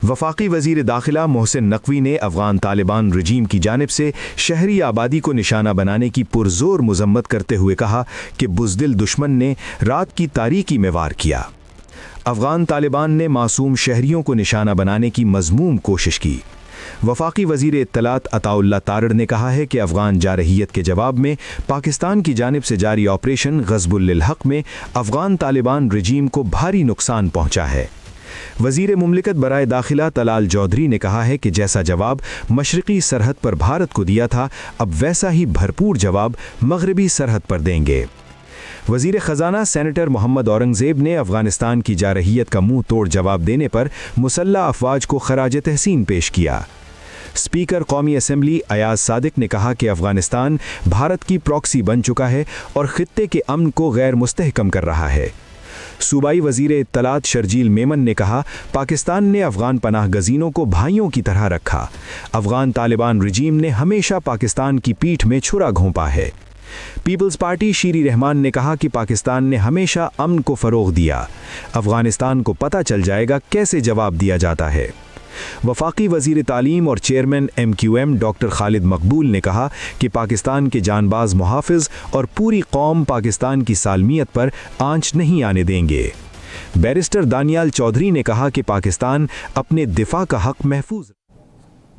وفاقی وزیر داخلہ محسن نقوی نے افغان طالبان رجیم کی جانب سے شہری آبادی کو نشانہ بنانے کی پرزور مذمت کرتے ہوئے کہا کہ بزدل دشمن نے رات کی تاریکی میں وار کیا۔ افغان طالبان نے معصوم شہریوں کو نشانہ بنانے کی مذموم کوشش کی۔ وفاقی وزیر اطلاعات عطا اللہ تارڑ نے کہا ہے کہ افغان جارحیت کے جواب میں پاکستان کی جانب سے جاری آپریشن غضب للحق میں افغان طالبان رجیم کو بھاری نقصان پہنچا ہے۔ وزیر مملکت برائے داخلہ طلال چودھری نے کہا ہے کہ جیسا جواب مشرقی سرحد پر بھارت کو دیا تھا، اب ویسا ہی بھرپور جواب مغربی سرحد پر دیں گے۔ وزیر خزانہ سینیٹر محمد اورنگزیب نے افغانستان کی جارحیت کا منہ توڑ جواب دینے پر مسلح افواج کو خراج تحسین پیش کیا۔ اسپیکر قومی اسمبلی ایاز صادق نے کہا کہ افغانستان بھارت کی پراکسی بن چکا ہے اور خطے کے امن کو غیر مستحکم کر رہا ہے۔ صوبائی وزیر اطلاعات شرجیل میمن نے کہا، پاکستان نے افغان پناہ گزینوں کو بھائیوں کی طرح رکھا۔ افغان طالبان رجیم نے ہمیشہ پاکستان کی پیٹھ میں چھرا گھونپا ہے۔ پیپلز پارٹی شیری رحمان نے کہا کہ پاکستان نے ہمیشہ امن کو فروغ دیا۔ افغانستان کو پتہ چل جائے گا کیسے جواب دیا جاتا ہے۔ وفاقی وزیر تعلیم اور چیئرمین MQM ڈاکٹر خالد مقبول نے کہا کہ پاکستان کے جان باز محافظ اور پوری قوم پاکستان کی سالمیت پر آنچ نہیں آنے دیں گے۔ بیرسٹر دانیال چودھری نے کہا کہ پاکستان اپنے دفاع کا حق محفوظ